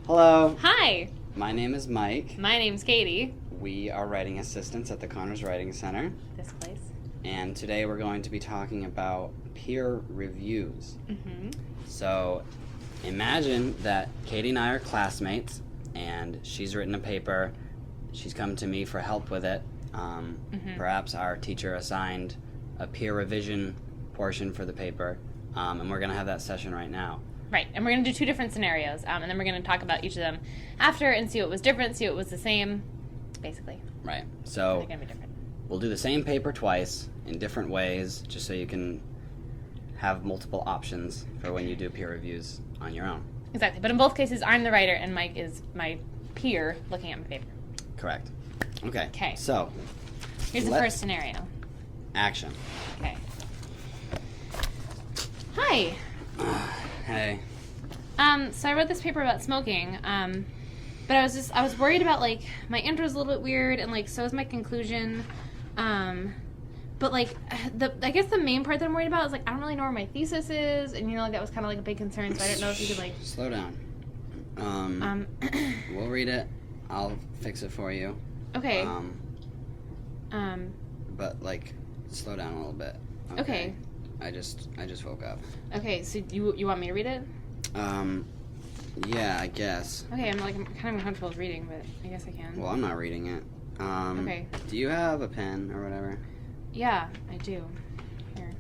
Hello, Hi, my name is Mike. my name's Katie. We are writing assistants at the Connors Writing Center, This place. and today we're going to be talking about peer reviews. Mm-hmm. So, imagine that Katie and I are classmates, and she's written a paper. She's come to me for help with it. Perhaps our teacher assigned a peer revision portion for the paper, and we're going to have that session right now. Right, and we're going to do two different scenarios, and then we're going to talk about each of them after and see what was different, see what was the same, basically. Right. They're So, going to be different. we'll do the same paper twice in different ways, just so you can have multiple options for when you do peer reviews on your own. Exactly, but in both cases, I'm the writer and Mike is my peer looking at my paper. Correct. Okay. 'Kay. So, Here's the Let- first scenario. action. Okay. Hi. Hey. So I wrote this paper about smoking, but I was worried about, like, my intro's a little bit weird, and, like, so is my conclusion, but, like, I guess the main part that I'm worried about is, like, I don't really know where my thesis is, and, you know, like, that was kind of, like, a big concern, so I don't know if you could, like, Slow down. We'll read it. I'll fix it for you. okay, But like, slow down a little bit. Okay. I just woke up. okay, so you want me to read it? Yeah, I guess. Okay, I'm kind of uncomfortable with reading, but I guess I can. Well, I'm not reading it. Okay. Do you have a pen or whatever? Yeah, I do. Here.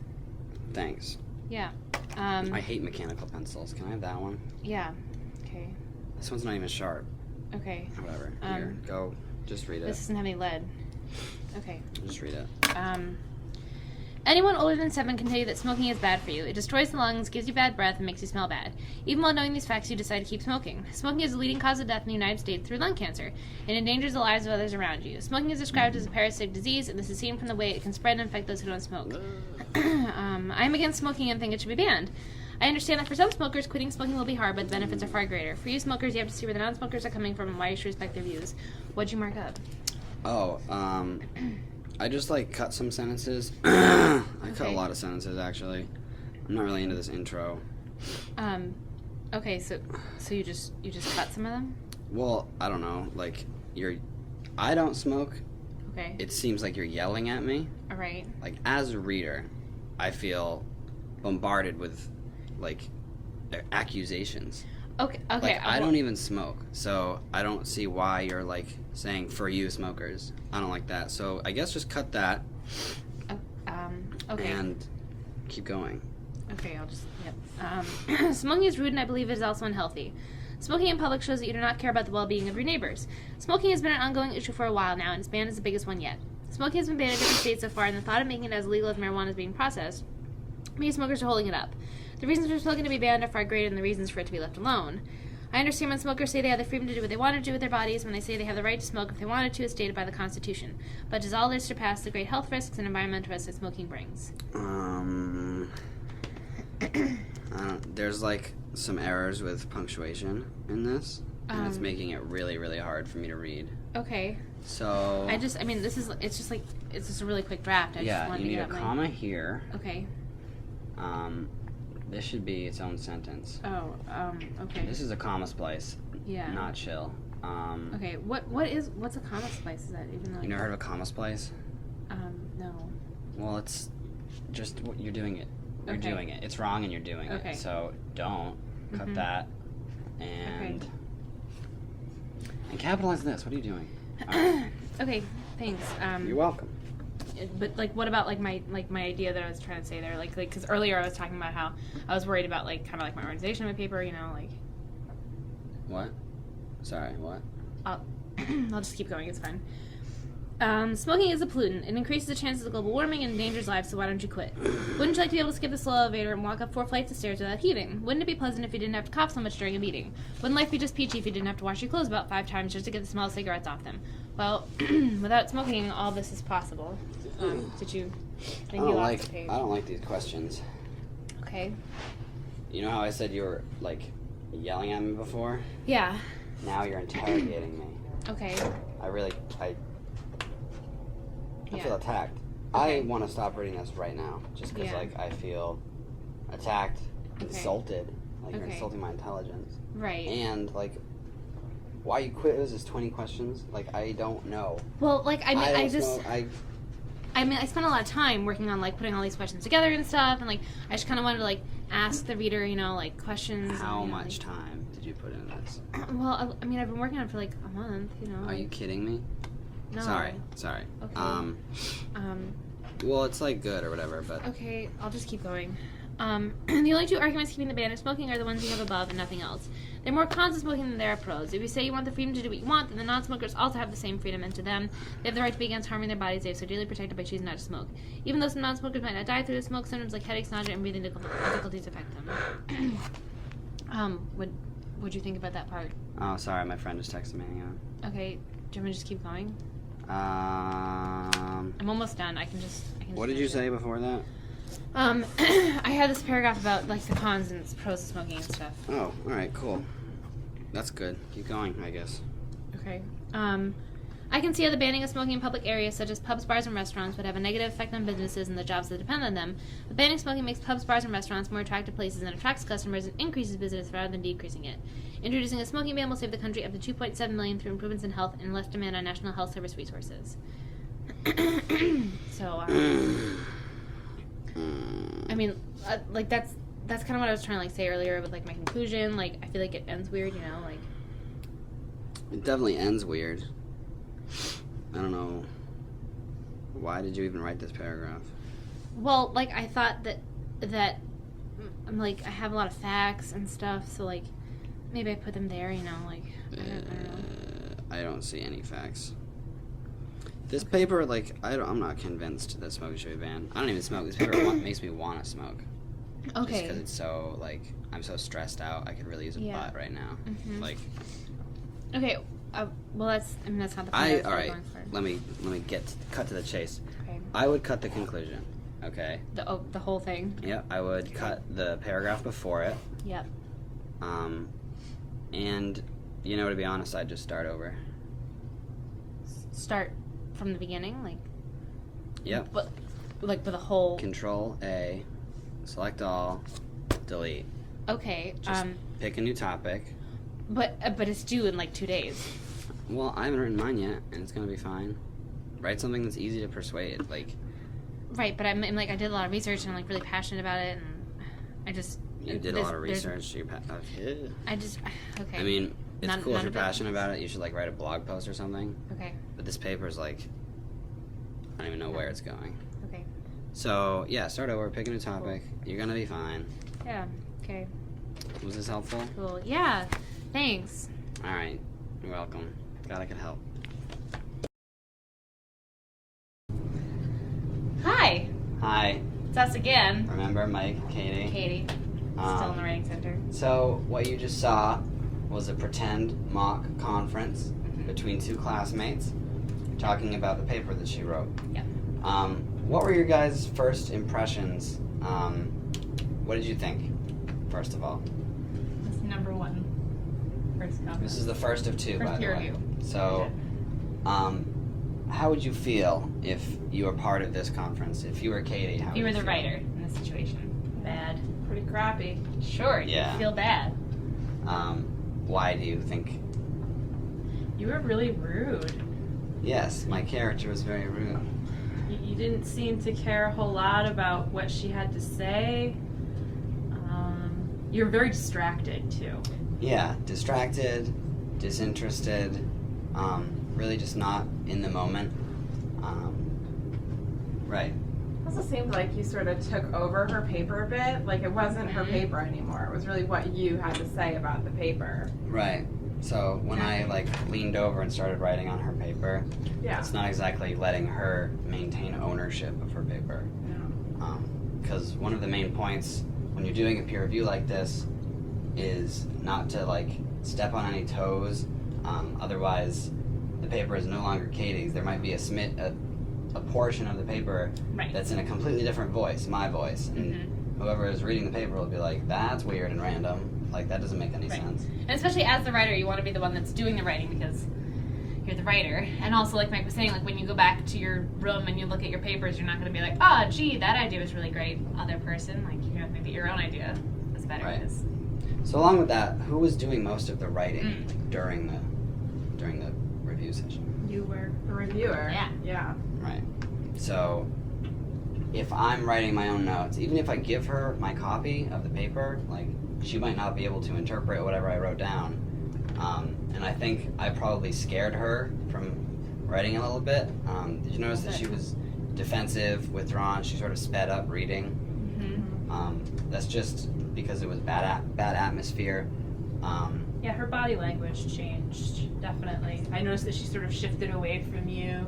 Thanks. Yeah. I hate mechanical pencils. Can I have that one? Yeah. Okay. This one's not even sharp. Okay. Whatever. Here, go. Just read it. This doesn't have any lead. Okay. Just read it. Anyone older than 7 can tell you that smoking is bad for you. It destroys the lungs, gives you bad breath, and makes you smell bad. Even while knowing these facts, you decide to keep smoking. Smoking is the leading cause of death in the United States through lung cancer, and endangers the lives of others around you. Smoking is described as a parasitic disease, and this is seen from the way it can spread and infect those who don't smoke. I am against smoking and think it should be banned. I understand that for some smokers, quitting smoking will be hard, but the benefits are far greater. For you smokers, you have to see where the non-smokers are coming from and why you should respect their views. What'd you mark up? Oh, I just like cut some sentences. I cut a Okay. lot of sentences actually. I'm not really into this intro. Okay, so you just cut some of them? Well, I don't know. Like I don't smoke. Okay. It seems like you're yelling at me. All right. Like as a reader, I feel bombarded with like accusations. Okay. Like I don't even smoke, so I don't see why you're like saying for you smokers. I don't like that. So I guess just cut that Okay. and keep going. Okay, I'll just, yep. Smoking is rude and I believe it is also unhealthy. Smoking in public shows that you do not care about the well-being of your neighbors. Smoking has been an ongoing issue for a while now, and its ban is the biggest one yet. Smoking has been banned in different states so far, and the thought of making it as illegal as marijuana is being processed, many smokers are holding it up. The reasons for smoking to be banned are far greater than the reasons for it to be left alone. I understand when smokers say they have the freedom to do what they want to do with their bodies, when they say they have the right to smoke if they wanted to, as stated by the Constitution. But does all this surpass the great health risks and environmental risks that smoking brings? There's like some errors with punctuation in this, and it's making it really, really hard for me to read. Okay. So it's just a really quick draft. I just yeah, wanted you to need get a out comma here. Okay. This should be its own sentence. Okay. This is a comma splice, Yeah. not chill. Okay. What's a comma splice? Is that even like? You never heard of a comma splice? No. Well, it's just what you're doing it. You're Okay. doing it. It's wrong and you're doing Okay. it. So don't cut that and capitalize this. What are you doing? Alright. Okay. Thanks. You're welcome. But like, what about like my idea that I was trying to say there? Like, because earlier I was talking about how I was worried about like kind of like my organization of my paper. You know, like. What? Sorry, what? I'll just keep going. It's fine. Smoking is a pollutant. It increases the chances of global warming and endangers lives, so why don't you quit? Wouldn't you like to be able to skip the slow elevator and walk up 4 flights of stairs without heaving? Wouldn't it be pleasant if you didn't have to cough so much during a meeting? Wouldn't life be just peachy if you didn't have to wash your clothes about 5 times just to get the smell of cigarettes off them? Well, without smoking, all this is possible. Did you think you lost the page? I don't like these questions. Okay. You know how I said you were like yelling at me before? Yeah. Now you're interrogating me. Okay. I feel attacked. Okay. I want to stop reading this right now, just because like I feel attacked, insulted, like you're Okay. insulting my intelligence, Right. and like why you quit? It was just 20 questions. Like, I don't know. Well, like, I mean, I don't just... smoke. I mean, I spent a lot of time working on, like, putting all these questions together and stuff, and, like, I just kind of wanted to, like, ask the reader, you know, like, questions. How and, much time did you put into this? Well, I mean, I've been working on it for, like, a month, you know. Are you kidding me? No. Sorry. Okay. Well, it's, like, good or whatever, but... Okay, I'll just keep going. The only two arguments keeping the ban of smoking are the ones you have above and nothing else. There are more cons to smoking than there are pros. If you say you want the freedom to do what you want, then the non-smokers also have the same freedom, and to them, they have the right to be against harming their bodies they have so daily protected by choosing not to smoke. Even though some non-smokers might not die through the smoke, symptoms like headaches, nausea, and breathing difficulties affect them. What'd you think about that part? Oh, sorry, my friend just texted me. Hang on. Okay, do you want me to just keep going? Um... I'm almost done. I can just What did you say before that? I had this paragraph about, like, the cons and pros of smoking and stuff. Oh, alright, cool. That's good. Keep going, I guess. Okay. I can see how the banning of smoking in public areas such as pubs, bars, and restaurants would have a negative effect on businesses and the jobs that depend on them. But banning smoking makes pubs, bars, and restaurants more attractive places and attracts customers and increases business rather than decreasing it. Introducing a smoking ban will save the country up to $2.7 million through improvements in health and less demand on National Health Service resources. So, I mean, like, that's kind of what I was trying to, like, say earlier with, like, my conclusion. Like, I feel like it ends weird, you know, like... It definitely ends weird. I don't know. Why did you even write this paragraph? Well, like, I thought that I'm, like, I have a lot of facts and stuff, so, like, maybe I put them there, you know, like, I don't know. I don't see any facts. This paper, like, I'm not convinced that smoking should be banned. I don't even smoke. This paper makes me want to smoke. Okay. Just because it's so, like, I'm so stressed out. I could really use a butt right now. Mm-hmm. Like. Okay. Well, that's not the point I was all right. going for. Let me cut to the chase. Okay. I would cut the conclusion. Okay. The whole thing. Yep. I would cut the paragraph before it. Yep. And you know, to be honest, I'd just start over. Start from the beginning, like. Yep. But, like, with a whole. Control A, select all, delete. Okay. Just pick a new topic. But it's due in, like, 2 days. Well, I haven't written mine yet, and it's gonna be fine. Write something that's easy to persuade, like. Right, but I'm like, I did a lot of research and I'm, like, really passionate about it, and I just. You did a lot of research. I just. Okay. I mean, it's cool if you're of it. passionate about it. You should, like, write a blog post or something. Okay. But this paper's like, I don't even know where it's going. Okay. So yeah, start over. Pick a new topic. You're gonna be fine. Yeah. Okay. Was this helpful? Cool. Yeah. Thanks. All right. You're welcome. Glad I could help. Hi. Hi. It's us again. Remember Mike, Katie? Katie. Still in the writing center. So what you just saw was a pretend mock conference between two classmates talking about the paper that she wrote. Yep. What were your guys' first impressions? What did you think, first of all? That's number one. First conference. This is the first of two, First by the peer way. review. So, how would you feel if you were part of this conference? If you were Katie, how If you were would the feel? writer in this situation. Bad. Pretty crappy. Sure. Yeah. You feel bad. Why do you think? You were really rude. Yes, my character was very rude. You didn't seem to care a whole lot about what she had to say. You were very distracted, too. Yeah, distracted, disinterested, really just not in the moment. Right. It also seemed like you sort of took over her paper a bit. Like, it wasn't her paper anymore. It was really what you had to say about the paper. Right. So when I leaned over and started writing on her paper, Yeah. it's not exactly letting her maintain ownership of her paper. Yeah. Because one of the main points when you're doing a peer review like this is not to step on any toes. Otherwise, the paper is no longer Katie's. There might be a portion of the paper Right. that's in a completely different voice, my voice, and whoever is reading the paper will be like, "That's weird and random. Like that doesn't make any Right. sense." And especially as the writer, you want to be the one that's doing the writing because you're the writer. And also, like Mike was saying, like when you go back to your room and you look at your papers, you're not going to be like, "Oh, gee, that idea was really great." Other person, like you know, maybe your own idea was better. Right. 'Cause- So along with that, who was doing most of the writing during during the review session. You were. A reviewer. Yeah. Yeah. Right. So if I'm writing my own notes, even if I give her my copy of the paper, like, she might not be able to interpret whatever I wrote down. And I think I probably scared her from writing a little bit. Did you notice that she was defensive, withdrawn? She sort of sped up reading. That's just because it was bad atmosphere. Yeah, her body language changed, definitely. I noticed that she sort of shifted away from you,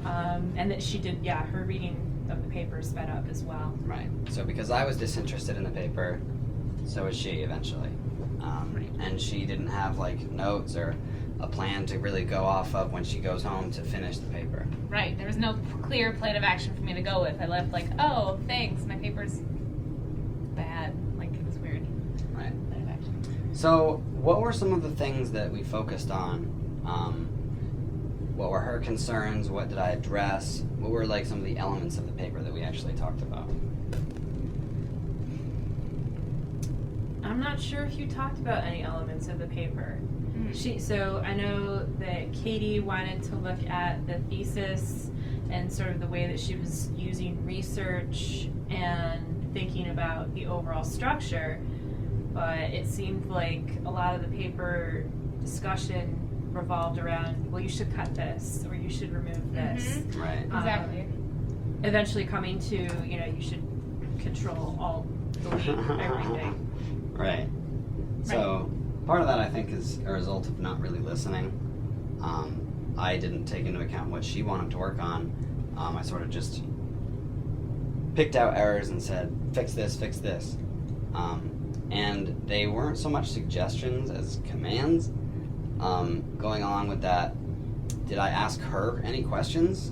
and that she did, her reading of the paper sped up as well. Right. So because I was disinterested in the paper, so was she eventually. And she didn't have like notes or a plan to really go off of when she goes home to finish the paper. Right. There was no clear plan of action for me to go with. I left like, oh, thanks, my paper's bad. Like, it was weird. Right. Plan of action. So what were some of the things that we focused on? What were her concerns? What did I address? What were like some of the elements of the paper that we actually talked about? I'm not sure if you talked about any elements of the paper. So I know that Katie wanted to look at the thesis and sort of the way that she was using research and thinking about the overall structure, but it seemed like a lot of the paper discussion revolved around, well, you should cut this or you should remove this. Right. Exactly. Eventually coming to, you should control all delete everything. Right. So part of that I think is a result of not really listening. I didn't take into account what she wanted to work on. I sort of just picked out errors and said, fix this, fix this. And they weren't so much suggestions as commands. Going along with that, did I ask her any questions?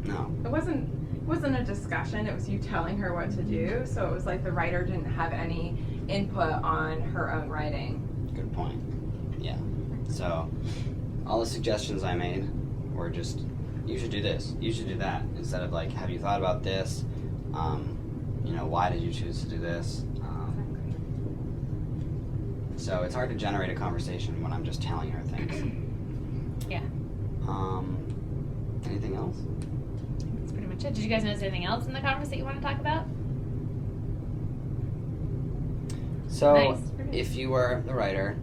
No. It wasn't a discussion. It was you telling her what to do. So it was like the writer didn't have any input on her own writing. Good point. Yeah. So all the suggestions I made were just, you should do this, you should do that, instead of like, have you thought about this? Why did you choose to do this? So it's hard to generate a conversation when I'm just telling her things. Yeah. Anything else? That's pretty much it. Did you guys notice anything else in the conference that you want to talk about? So Nice. if you were the writer,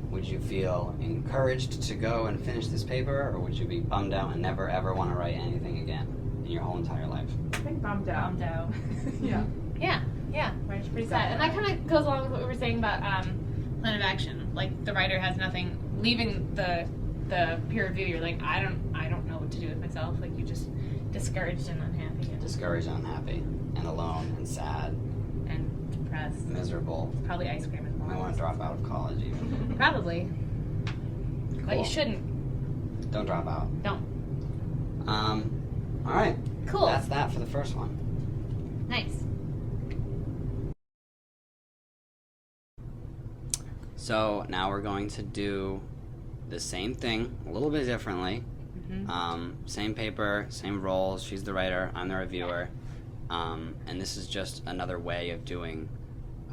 would you feel encouraged to go and finish this paper, or would you be bummed out and never ever want to write anything again in your whole entire life? I think bummed out. Bummed out. Yeah. Yeah. Writer's pretty sad. And that kind of goes along with what we were saying about plan of action. Like, the writer has nothing, leaving the peer review, you're like, I don't know what to do with myself. Like, you're just discouraged and unhappy. Discouraged, unhappy, and alone, and sad, And depressed. miserable. Probably ice cream and I want to drop out of college even. Probably. But Cool. you shouldn't. Don't drop out. Don't. All right. Cool. That's that for the first one. Nice. So now we're going to do the same thing a little bit differently. Same paper, same roles. She's the writer, I'm the reviewer. And this is just another way of doing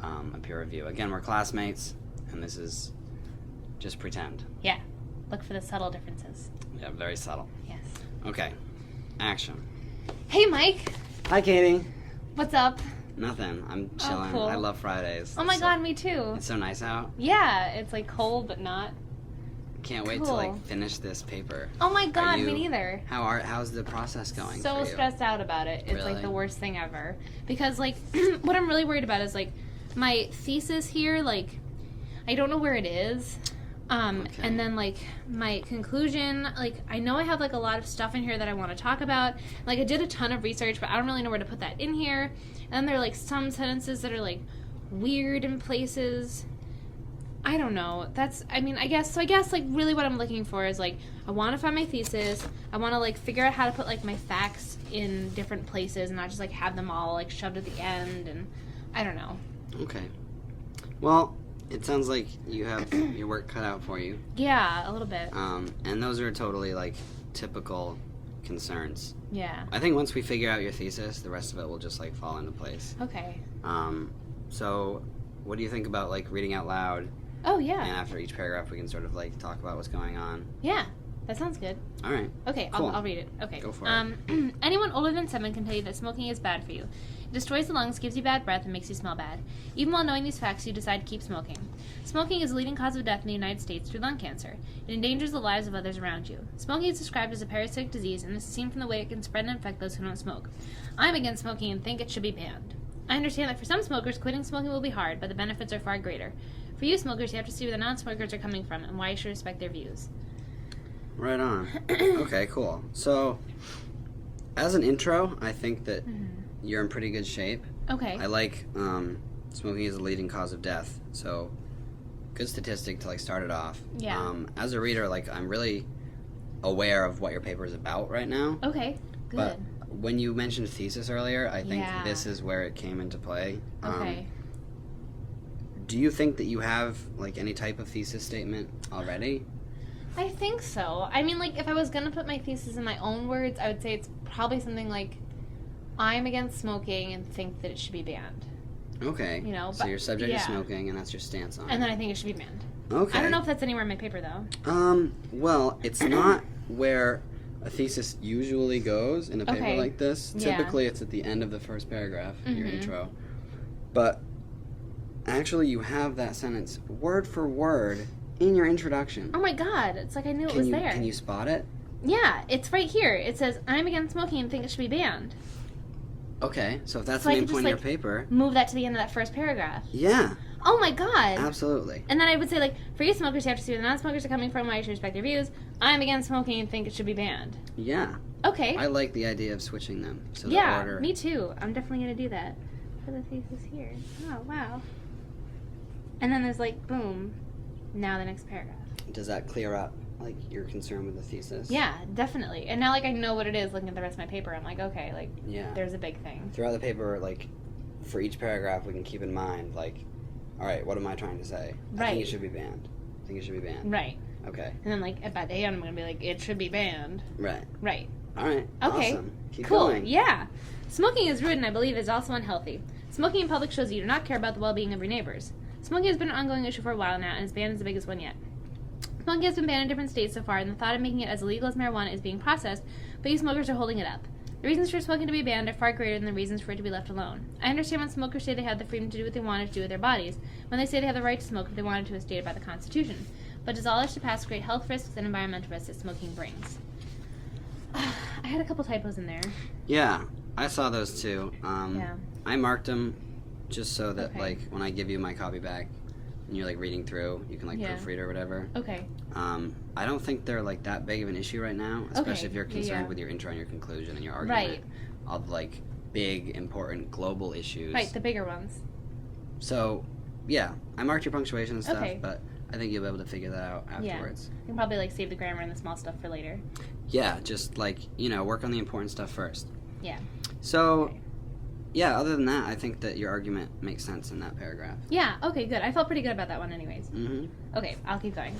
a peer review. Again, we're classmates, and this is just pretend. Yeah. Look for the subtle differences. Yeah, very subtle. Yes. Okay, action. Hey, Mike. Hi, Katie. What's up? Nothing. I'm chilling. cool. I love Fridays. Oh my It's god, me too. It's so nice out. Yeah, it's like cold, but not. Can't wait to Cool. like finish this paper. Oh my god, you- me neither. How's the process going So for you? stressed out about it. It's Really? like the worst thing ever. Because like what I'm really worried about is like my thesis here, like I don't know where it is. Okay. And then like my conclusion, like I know I have like a lot of stuff in here that I want to talk about. Like I did a ton of research, but I don't really know where to put that in here. And then there are like some sentences that are like weird in places. I don't know. I guess like really what I'm looking for is like I want to find my thesis. I want to like figure out how to put like my facts in different places and not just like have them all like shoved at the end, and I don't know. Okay. Well, it sounds like you have your work cut out for you. Yeah, a little bit. And those are totally like typical concerns. Yeah. I think once we figure out your thesis, the rest of it will just like fall into place. Okay. So what do you think about like reading out loud Oh, And yeah. after each paragraph, we can sort of like talk about what's going on. Yeah. That sounds good. All right. Okay, Cool. I'll read it. Okay. Go for it. Anyone older than 7 can tell you that smoking is bad for you. It destroys the lungs, gives you bad breath, and makes you smell bad. Even while knowing these facts, you decide to keep smoking. Smoking is the leading cause of death in the United States through lung cancer. It endangers the lives of others around you. Smoking is described as a parasitic disease, and this is seen from the way it can spread and infect those who don't smoke. I'm against smoking and think it should be banned. I understand that for some smokers, quitting smoking will be hard, but the benefits are far greater. For you smokers, you have to see where the non-smokers are coming from and why you should respect their views. Right on. Okay, cool. So, as an intro, I think that you're in pretty good shape. Okay. I like smoking is the leading cause of death. So, good statistic to like start it off. Yeah. As a reader, like I'm really aware of what your paper is about right now. Okay. Good. But when you mentioned thesis earlier, I think Yeah. this is where it came into play. Okay. Do you think that you have like any type of thesis statement already? I think so. I mean, like, if I was going to put my thesis in my own words, I would say it's probably something like, I'm against smoking and think that it should be banned. Okay. You know, so but- your subject is yeah. smoking, and that's your stance on it. And then I think it should be banned. Okay. I don't know if that's anywhere in my paper, though. Well, it's not where a thesis usually goes in a paper Okay. like this. Yeah. Typically, it's at the end of the first paragraph, your Mhm. intro. But actually, you have that sentence word for word in your introduction. Oh my god, it's like I knew it was there. Can you spot it? Yeah, it's right here. It says, I'm against smoking and think it should be banned. Okay, so if that's So the I main could point just, of your paper, Move that to the end of that first paragraph. yeah, Oh my god. absolutely. And then I would say, like, for you smokers, you have to see where the non-smokers are coming from, why you should respect their views. I'm against smoking and think it should be banned. Yeah, Okay. I like the idea of switching them. So the Yeah, order. me too. I'm definitely going to do that. For the thesis here. Oh, wow. And then there's like, boom, now the next paragraph. Does that clear up like your concern with the thesis? Yeah, definitely. And now, like, I know what it is looking at the rest of my paper. I'm like, okay, like, Yeah. there's a big thing. Throughout the paper, like for each paragraph, we can keep in mind like, all right, what am I trying to say? I Right. think it should be banned. I think it should be banned. Right. Okay. And then, like, by the end, I'm going to be like, it should be banned. Right. Right. All right. Okay. Awesome. Keep Cool. going. Yeah. Smoking is rude and I believe is also unhealthy. Smoking in public shows that you do not care about the well-being of your neighbors. Smoking has been an ongoing issue for a while now, and its ban is the biggest one yet. Smoking has been banned in different states so far, and the thought of making it as illegal as marijuana is being processed, but you smokers are holding it up. The reasons for smoking to be banned are far greater than the reasons for it to be left alone. I understand when smokers say they have the freedom to do what they wanted to do with their bodies, when they say they have the right to smoke if they wanted to as stated by the Constitution. But does all this to pass great health risks and environmental risks that smoking brings? I had a couple typos in there. Yeah, I saw those too. Yeah. I marked them just so that Okay. like when I give you my copy back and you're like reading through, you can like Yeah. proofread or whatever. Okay. I don't think they're like that big of an issue right now, especially Okay, if you're yeah, concerned yeah. with your intro and your conclusion and your argument Right. of like big, important global issues. Right, the bigger ones. So, yeah, I marked your punctuation and stuff, Okay. but I think you'll be able to figure that out Yeah. afterwards. I can probably like save the grammar and the small stuff for later. Yeah, just like, work on the important stuff first. Yeah. So, Okay. yeah, other than that, I think that your argument makes sense in that paragraph. Yeah, okay, good. I felt pretty good about that one anyways. Mm-hmm. Okay, I'll keep going.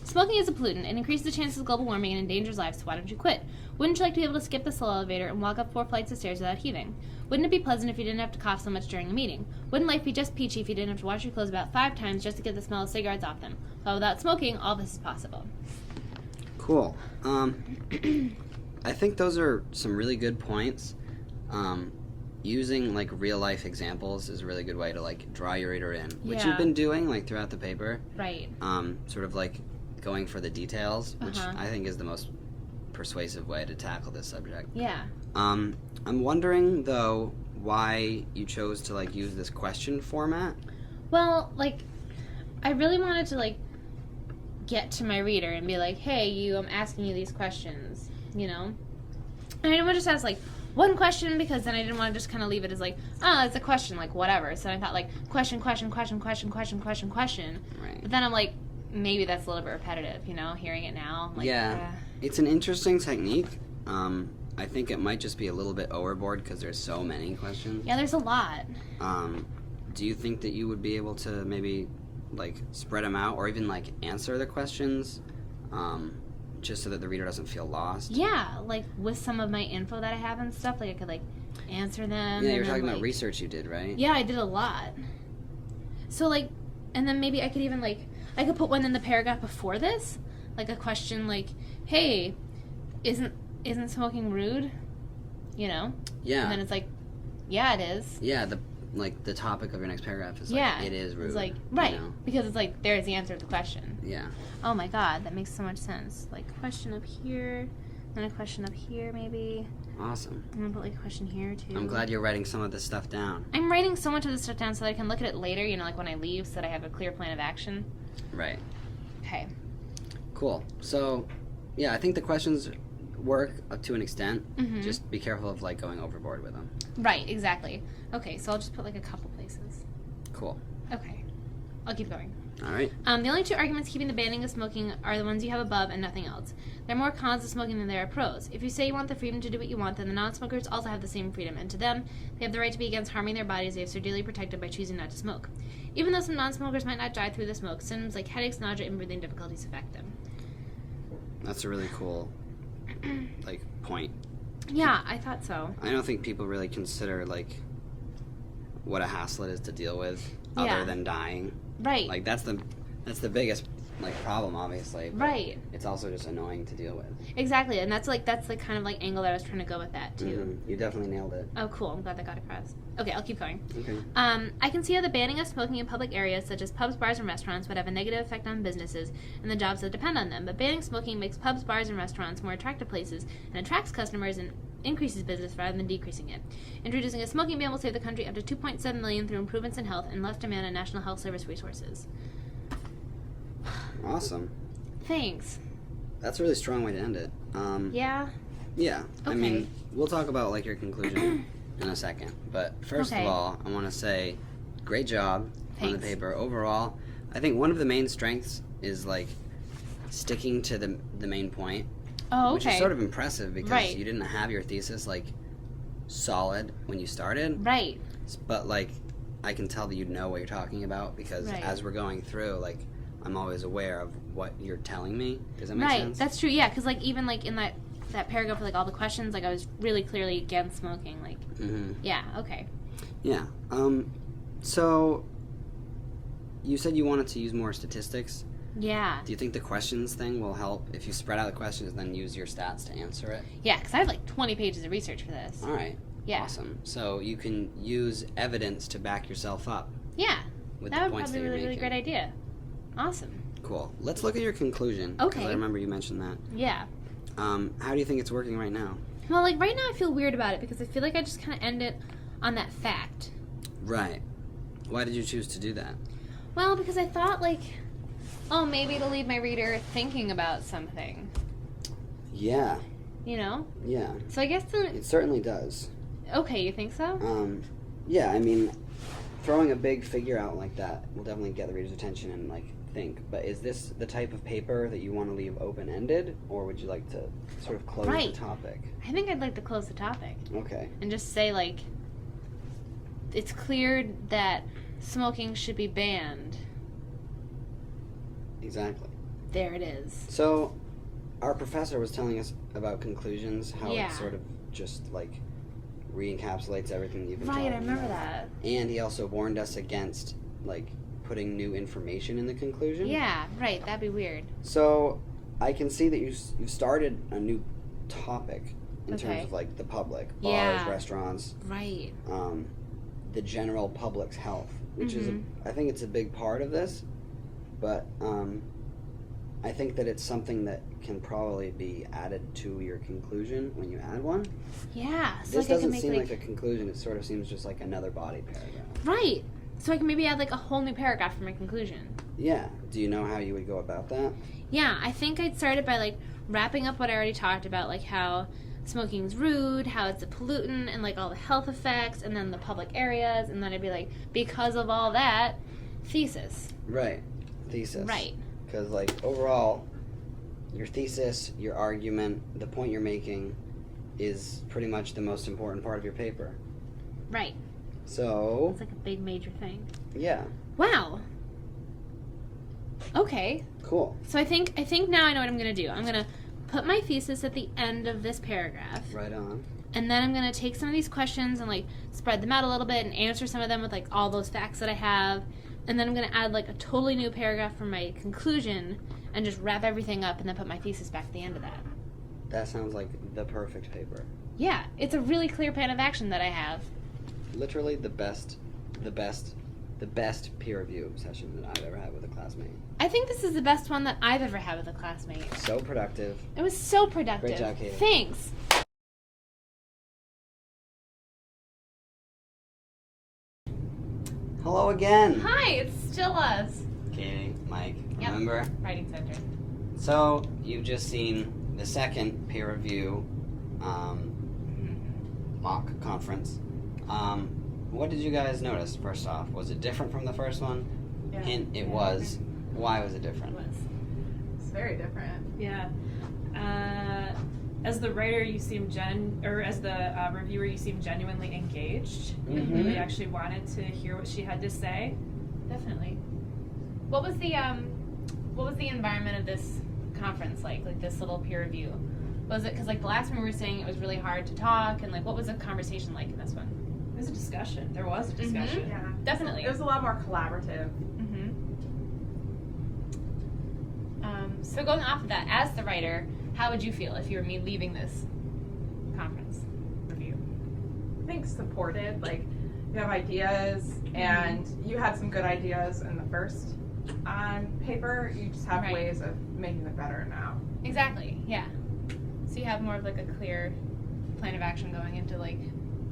Smoking is a pollutant. It increases the chances of global warming and endangers lives, so why don't you quit? Wouldn't you like to be able to skip the slow elevator and walk up 4 flights of stairs without heaving? Wouldn't it be pleasant if you didn't have to cough so much during a meeting? Wouldn't life be just peachy if you didn't have to wash your clothes about 5 times just to get the smell of cigarettes off them? Well, without smoking, all this is possible. Cool. I think those are some really good points. Using like real life examples is a really good way to like draw your reader in, which Yeah. you've been doing like throughout the paper. Right. Sort of like going for the details, which Uh-huh. I think is the most persuasive way to tackle this subject. Yeah. I'm wondering though why you chose to like use this question format. Well, like, I really wanted to, like, get to my reader and be like, hey, I'm asking you these questions, you know? And I didn't want to just ask, like, one question because then I didn't want to just kind of leave it as, like, oh, it's a question, like, whatever. So I thought, like, question. Right. But then I'm like, maybe that's a little bit repetitive, hearing it now. I'm like, Yeah. It's an interesting technique. I think it might just be a little bit overboard because there's so many questions. Yeah, there's a lot. Do you think that you would be able to maybe like spread them out or even like answer the questions just so that the reader doesn't feel lost? Yeah, like, with some of my info that I have and stuff, like, I could, like, answer them. Yeah, you and were then, talking about like- research you did, right? Yeah, I did a lot. So, like, And then maybe I could even I could put one in the paragraph before this, like a question like, "Hey, isn't smoking rude?" You know? Yeah. And then it's like, "Yeah, it is." Yeah, the topic of your next paragraph is Yeah. it is rude. It's like, you right. know? Because it's like, there's the answer to the question. Yeah. Oh my god, that makes so much sense. Like, question up here, then a question up here, maybe. Awesome. I'm gonna put like a question here, too. I'm glad you're writing some of this stuff down. I'm writing so much of this stuff down so that I can look at it later, like when I leave, so that I have a clear plan of action. Right. Okay. Cool. So, yeah, I think the questions work up to an extent. Mhm. Just be careful of going overboard with them. Right, exactly. Okay, so I'll just put a couple places. Cool. Okay. I'll keep going. All right. The only two arguments keeping the banning of smoking are the ones you have above and nothing else. There are more cons to smoking than there are pros. If you say you want the freedom to do what you want, then the non-smokers also have the same freedom, and to them, they have the right to be against harming their bodies they have so dearly protected by choosing not to smoke. Even though some non-smokers might not die through the smoke, symptoms like headaches, nausea, and breathing difficulties affect them. That's a really cool, point. Yeah, I thought so. I don't think people really consider, what a hassle it is to deal with Yeah. other than dying. Right. That's the biggest, problem, obviously. But Right. It's also just annoying to deal with. Exactly, and that's the kind of angle that I was trying to go with that, too. You definitely nailed it. Oh, cool. I'm glad that got across. Okay, I'll keep going. Okay. I can see how the banning of smoking in public areas such as pubs, bars, and restaurants would have a negative effect on businesses and the jobs that depend on them, but banning smoking makes pubs, bars, and restaurants more attractive places and attracts customers and increases business rather than decreasing it. Introducing a smoking ban will save the country up to $2.7 million through improvements in health and less demand on National Health Service resources. Awesome. Thanks. That's a really strong way to end it. Yeah? Yeah. I Okay. mean, we'll talk about your conclusion in a second. But first Okay. of all, I want to say, great job on the Thanks. paper. Overall, I think one of the main strengths is sticking to the main point, Oh, okay. which is sort of impressive because Right. you didn't have your thesis solid when you started. Right. But I can tell that you know what you're talking about because Right. as we're going through, I'm always aware of what you're telling me. Does that make Right. sense? That's true. Yeah, because even in that paragraph with all the questions, I was really clearly against smoking. Mm-hmm. Yeah. Okay. Yeah. So you said you wanted to use more statistics. Yeah. Do you think the questions thing will help if you spread out the questions and then use your stats to answer it? Yeah, because I have 20 pages of research for this. All right. Yeah. Awesome. So you can use evidence to back yourself up Yeah. with That the would points probably that be a you're really making. great idea. Awesome. Cool. Let's look at your conclusion. 'Cause Okay. I remember you mentioned that. Yeah. How do you think it's working right now? Well, right now I feel weird about it because I feel like I just kind of end it on that fact. Right. Why did you choose to do that? Well, because I thought maybe it'll leave my reader thinking about something. Yeah. Yeah. So I guess It certainly does. okay, you think so? Yeah, I mean, throwing a big figure out like that will definitely get the reader's attention and think. But is this the type of paper that you want to leave open-ended, or would you like to sort of close Right. the topic? I think I'd like to close the topic Okay. and just say it's clear that smoking should be banned. Exactly. There it is. So, our professor was telling us about conclusions, how Yeah. it sort of just re-encapsulates everything that you've been Right, talking I remember about. that. And he also warned us against putting new information in the conclusion. Yeah, right. That'd be weird. So I can see that you've started a new topic in Okay. terms of the public, bars, Yeah. restaurants, Right. the general public's health, which is Mhm. I think it's a big part of this, but I think that it's something that can probably be added to your conclusion when you add one. Yeah. So This I can doesn't make seem like a conclusion; it sort of seems just like another body paragraph. right. So I can maybe add a whole new paragraph for my conclusion. Yeah. Do you know how you would go about that? Yeah, I think I'd start it by wrapping up what I already talked about, how smoking's rude, how it's a pollutant, and all the health effects, and then the public areas, and then I'd be because of all that, thesis. Right. Thesis. Right. Because, overall, your thesis, your argument, the point you're making is pretty much the most important part of your paper. Right. So, It's a big major thing. yeah, Wow. Okay. cool. So I think now I know what I'm gonna do. I'm gonna put my thesis at the end of this paragraph. Right on. And then I'm going to take some of these questions and spread them out a little bit and answer some of them with all those facts that I have. and then I'm going to add like a totally new paragraph for my conclusion and just wrap everything up and then put my thesis back at the end of that. That sounds like the perfect paper. Yeah, it's a really clear plan of action that I have. Literally the best peer review session that I've ever had with a classmate. I think this is the best one that I've ever had with a classmate. So productive. It was so productive. Great job, Katie. Thanks. Hello again. Hi, it's still us. Katie, Mike, Yep. remember? Writing Center. So, you've just seen the second peer review mock conference. What did you guys notice, first off? Was it different from the first one? Yeah. Hint, it was. Why was it different? It's very different. Yeah. As the writer, you seem as the reviewer, you seem genuinely engaged. You Mhm. really actually wanted to hear what she had to say. Definitely. What was the environment of this conference like this little peer review? Was it because like the last one we were saying it was really hard to talk, and like what was the conversation like in this one? It was a discussion. There was a discussion. Yeah. Definitely. It was a lot more collaborative. Mm-hmm. So going off of that, as the writer, how would you feel if you were me leaving this conference review? I think supported, like you have ideas and you had some good ideas in the first paper. You just have Right. ways of making it better now. Exactly. Yeah. So you have more of like a clear plan of action going into like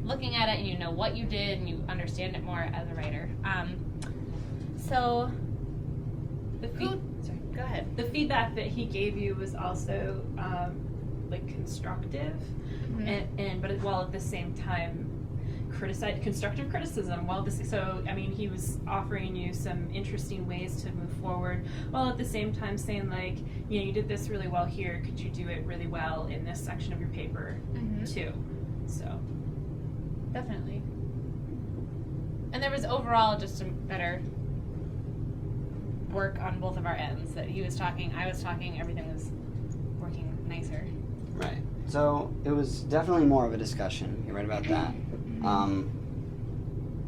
looking at it, and you know what you did, and you understand it more as a writer. So The sorry, go ahead. The feedback that he gave you was also like constructive, but while at the same time constructive criticism. So I mean, he was offering you some interesting ways to move forward, while at the same time saying like, you know, you did this really well here. Could you do it really well in this section of your paper too? So Definitely. And there was overall just a better work on both of our ends. That he was talking, I was talking, everything was working nicer. Right. So, it was definitely more of a discussion. You're right about that.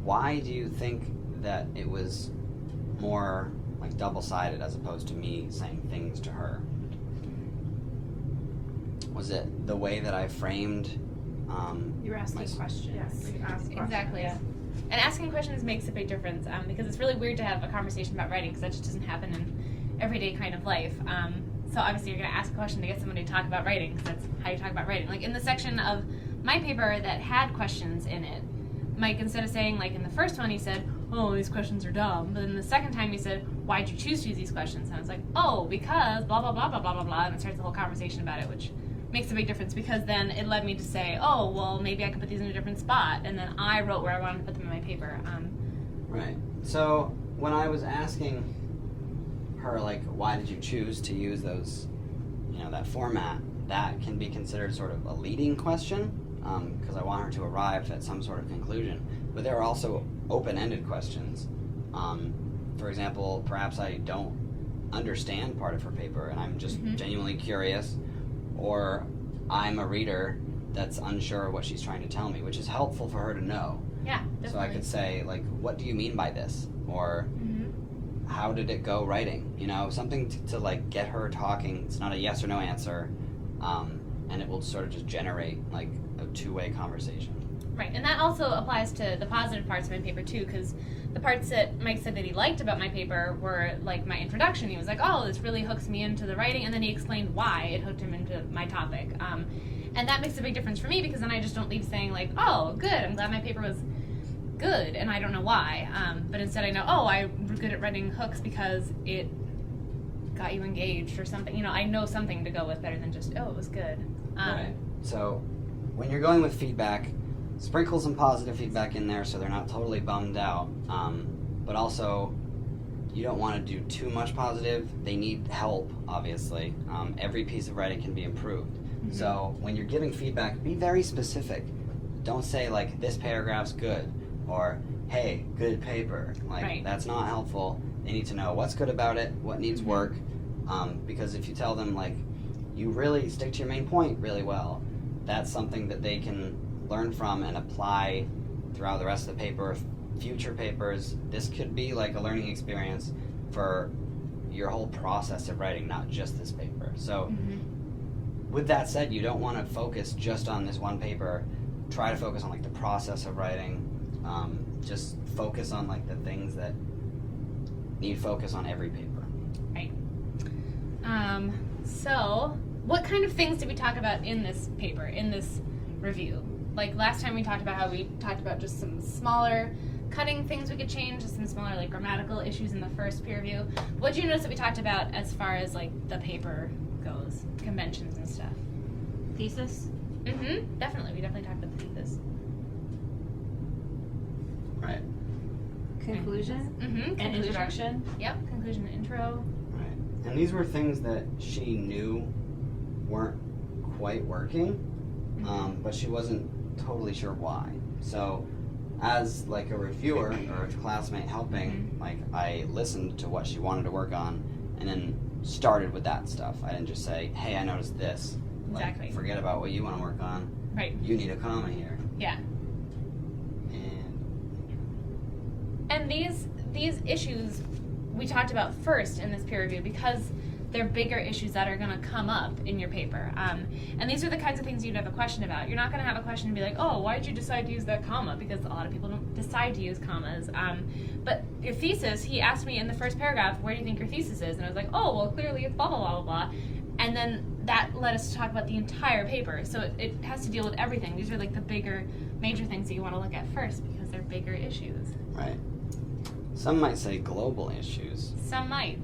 Why do you think that it was more like double-sided as opposed to me saying things to her? Was it the way that I framed you were asking questions. Yes, we asked questions. Exactly. Yeah. And asking questions makes a big difference because it's really weird to have a conversation about writing because that just doesn't happen in everyday kind of life. So obviously you're going to ask a question to get someone to talk about writing because that's how you talk about writing. Like in the section of my paper that had questions in it, Mike, instead of saying like in the first one, he said, "Oh, these questions are dumb," but then the second time he said, "Why'd you choose to use these questions?" And I was like, "Oh, because blah blah blah blah blah blah blah," and it starts the whole conversation about it, which makes a big difference because then it led me to say, "Oh, well, maybe I could put these in a different spot," and then I wrote where I wanted to put them in my paper. Right. So, when I was asking her, like, why did you choose to use those, you know, that format, that can be considered sort of a leading question, because I want her to arrive at some sort of conclusion. But there are also open-ended questions. For example, perhaps I don't understand part of her paper and I'm just genuinely curious, or I'm a reader that's unsure of what she's trying to tell me, which is helpful for her to know. Yeah, definitely. So I could say, like, what do you mean by this? Or how did it go writing? You know, something to like get her talking. It's not a yes or no answer, and it will sort of just generate like a two-way conversation. Right, and that also applies to the positive parts of my paper too, because the parts that Mike said that he liked about my paper were like my introduction. He was like, "Oh, this really hooks me into the writing," and then he explained why it hooked him into my topic. And that makes a big difference for me because then I just don't leave saying like, "Oh, good, I'm glad my paper was good," and I don't know why. But instead I know, oh, I'm good at writing hooks because it got you engaged or something. You know, I know something to go with better than just, oh, it was good. Right. So when you're going with feedback, sprinkle some positive feedback in there so they're not totally bummed out. But also, you don't want to do too much positive. They need help, obviously. Every piece of writing can be improved. So when you're giving feedback, be very specific. Don't say like, this paragraph's good, or hey, good paper. Like, Right. that's not helpful. They need to know what's good about it, what needs work. Because if you tell them like, you really stick to your main point really well, that's something that they can learn from and apply throughout the rest of the paper future papers, this could be like a learning experience for your whole process of writing, not just this paper. So with that said, you don't want to focus just on this one paper. Try to focus on like the process of writing. Just focus on like the things that need focus on every paper. Right. So, what kind of things did we talk about in this paper, in this review? Like last time we talked about how we talked about just some smaller cutting things we could change, just some smaller like grammatical issues in the first peer review. What did you notice that we talked about as far as like the paper goes, conventions and stuff? Thesis? Definitely. We definitely talked about the thesis. Right. Conclusion? Conclusion. And introduction? Yep. Conclusion and intro. Right. And these were things that she knew weren't quite working, but she wasn't totally sure why. So as like a reviewer or a classmate helping, like I listened to what she wanted to work on and then started with that stuff. I didn't just say, hey, I noticed this. Exactly. Like, forget about what you want to work on. Right. You need a comma here. Yeah. And these issues we talked about first in this peer review because they're bigger issues that are going to come up in your paper. And these are the kinds of things you'd have a question about. You're not going to have a question and be like, oh, why did you decide to use that comma? Because a lot of people don't decide to use commas. But your thesis, he asked me in the first paragraph, where do you think your thesis is? And I was like, oh, well, clearly it's blah, blah, blah, blah, blah. And then that led us to talk about the entire paper. So it has to deal with everything. These are like the bigger, major things that you want to look at first because they're bigger issues. Right. Some might say global issues. Some might.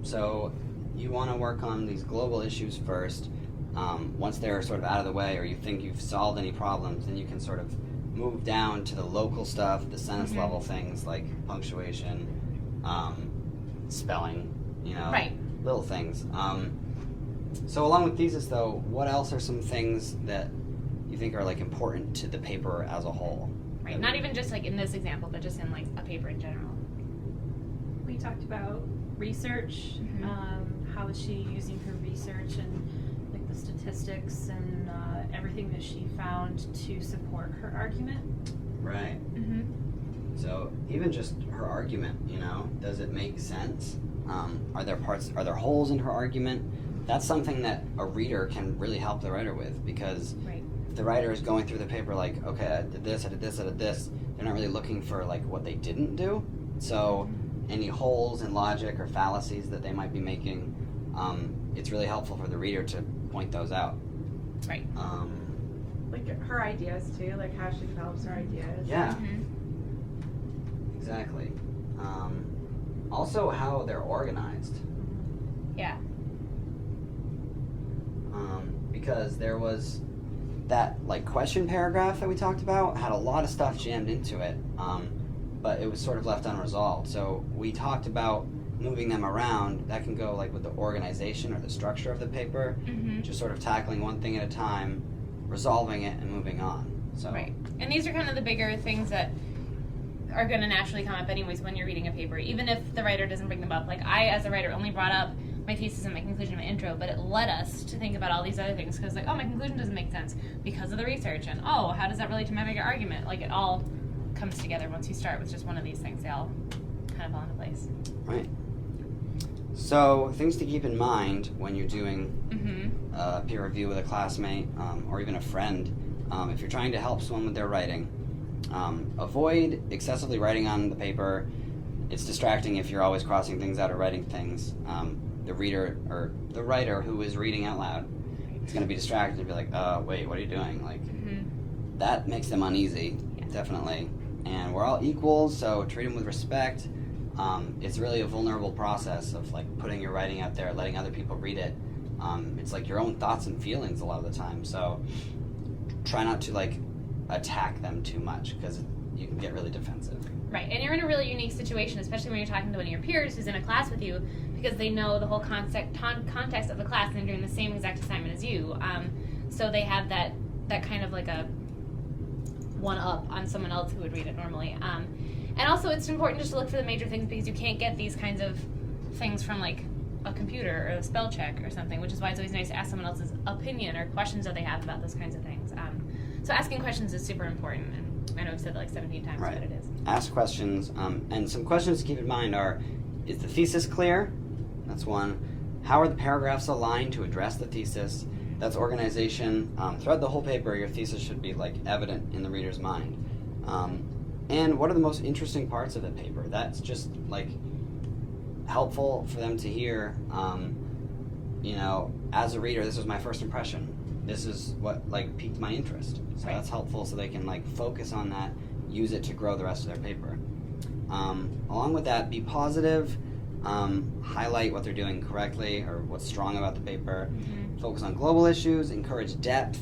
So you want to work on these global issues first. Once they're sort of out of the way or you think you've solved any problems, then you can sort of move down to the local stuff, the sentence level things like punctuation, spelling, Right. little things. So along with thesis though, what else are some things that you think are like important to the paper as a whole? Right. Not even just like in this example, but just in like a paper in general. We talked about research. How is she using her research and like the statistics and everything that she found to support her argument? Right. So even just her argument, does it make sense? Are there holes in her argument? That's something that a reader can really help the writer with because if the writer is going through the paper like, okay, I did this, I did this, I did this, they're not really looking for like what they didn't do. So any holes in logic or fallacies that they might be making, it's really helpful for the reader to point those out. Right. Like her ideas too, like how she develops her ideas. Yeah. Exactly. Also how they're organized. Yeah. Because there was that like question paragraph that we talked about had a lot of stuff jammed into it, but it was sort of left unresolved. So we talked about moving them around. That can go like with the organization or the structure of the paper, just sort of tackling one thing at a time, resolving it, and moving on. So Right. And these are kind of the bigger things that are going to naturally come up anyways when you're reading a paper, even if the writer doesn't bring them up. Like I, as a writer, only brought up my thesis and my conclusion and my intro, but it led us to think about all these other things because like, oh, my conclusion doesn't make sense because of the research, and oh, how does that relate to my bigger argument? Like it all comes together once you start with just one of these things. They all kind of fall into place. Right. So things to keep in mind when you're doing a peer review with a classmate or even a friend, if you're trying to help someone with their writing, avoid excessively writing on the paper. It's distracting if you're always crossing things out or writing things. The reader or the writer who is reading out loud is going to be distracted and be like, wait, what are you doing? Like, that makes them uneasy, definitely. And we're all equals, so treat them with respect. It's really a vulnerable process of like putting your writing out there, letting other people read it. It's like your own thoughts and feelings a lot of the time. So try not to like attack them too much because you can get really defensive. Right, and you're in a really unique situation, especially when you're talking to one of your peers who's in a class with you, because they know the whole context of the class and they're doing the same exact assignment as you. So they have that kind of like a one-up on someone else who would read it normally. And also it's important just to look for the major things because you can't get these kinds of things from like a computer or a spell check or something, which is why it's always nice to ask someone else's opinion or questions that they have about those kinds of things. So asking questions is super important, and I know I've said that like 17 times, Right. but it is. Ask questions, and some questions to keep in mind are: is the thesis clear? That's one. How are the paragraphs aligned to address the thesis? That's organization. Throughout the whole paper, your thesis should be like evident in the reader's mind. And what are the most interesting parts of the paper? That's just like helpful for them to hear. You know, as a reader, this was my first impression. This is what like piqued my interest. So Right. that's helpful, so they can like focus on that, use it to grow the rest of their paper. Along with that, be positive. Highlight what they're doing correctly or what's strong about the paper. Focus on global issues. Encourage depth.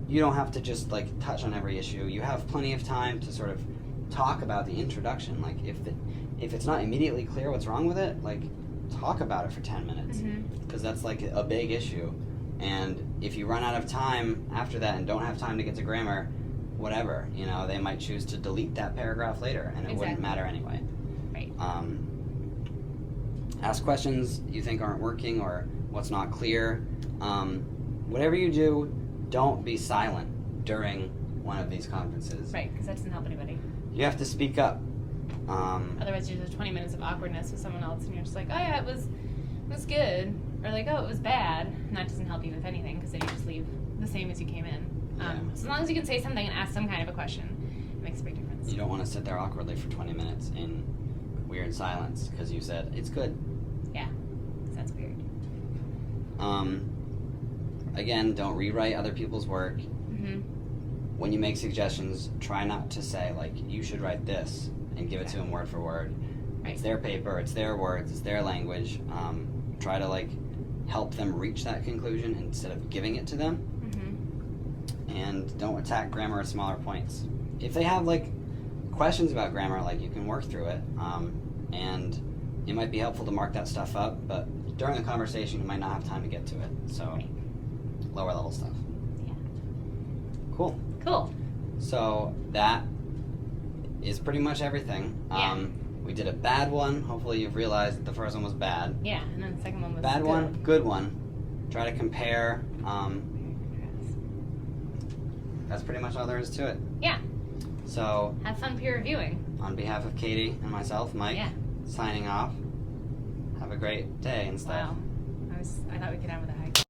You don't have to just like touch on every issue. You have plenty of time to sort of talk about the introduction. Like if it's not immediately clear what's wrong with it, like talk about it for 10 minutes because that's like a big issue. And if you run out of time after that and don't have time to get to grammar, whatever, you know, they might choose to delete that paragraph later and it wouldn't Exactly. matter anyway. Right. Ask questions you think aren't working or what's not clear. Whatever you do, don't be silent during one of these conferences. Right, because that doesn't help anybody. You have to speak up. Otherwise, you just have 20 minutes of awkwardness with someone else, and you're just like, oh yeah, it was good, or like, oh, it was bad. And that doesn't help you with anything, because then you just leave the same as you came in. Yeah. So as long as you can say something and ask some kind of a question, it makes a big difference. You don't want to sit there awkwardly for 20 minutes in weird silence because you said it's good. Yeah, 'cause that's weird. Again, don't rewrite other people's work. Mm-hmm. When you make suggestions, try not to say like you should write this and give it to them word for word. Right. It's their paper, it's their words, it's their language. Try to like help them reach that conclusion instead of giving it to them. Mm-hmm. And don't attack grammar at smaller points. If they have like questions about grammar, like you can work through it, and it might be helpful to mark that stuff up. But during the conversation, you might not have time to get to it. So Right. lower level stuff. Yeah. Cool. Cool. So that is pretty much everything. Yeah. We did a bad one. Hopefully you've realized that the first one was bad. Yeah, and then the second one was Bad good. one, good one. Try to compare. That's pretty much all there is to it. Yeah. So, Have fun peer reviewing. on behalf of Katie and myself, Mike, Yeah. signing off. Have a great day and stuff. Wow. I thought we could end with a hike.